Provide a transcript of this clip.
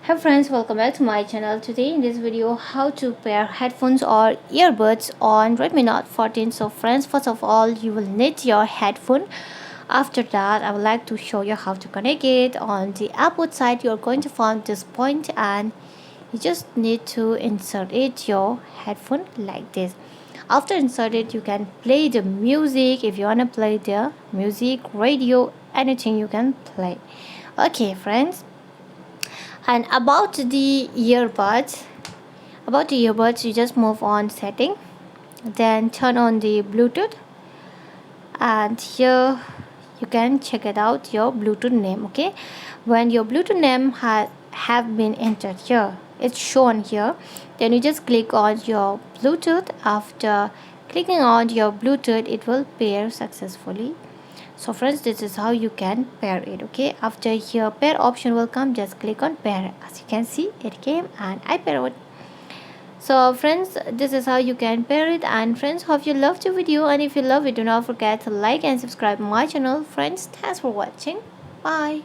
Hey friends, welcome back to my channel. Today in this video, how to pair headphones or earbuds on Redmi Note 14. So friends, first of all, you will need your headphone. After that, I would like to show you how to connect it. On the output side, you're going to find this point and you just need to insert it your headphone like this. After insert it, you can play the music. If you want to play the music, radio, anything you can play. Okay friends, and about the earbuds you just move on setting, then turn on the Bluetooth, and here you can check it out your Bluetooth name. Okay, when your Bluetooth name have been entered here, it's shown here, then you just click on your Bluetooth. After clicking on your Bluetooth, it will pair successfully. So friends, this is how you can pair it. Okay, after here pair option will come, just click on pair. As you can see, it came and I pair it. So friends, this is how you can pair it. And friends, hope you loved the video, and if you love it, do not forget to like and subscribe my channel. Friends, thanks for watching. Bye.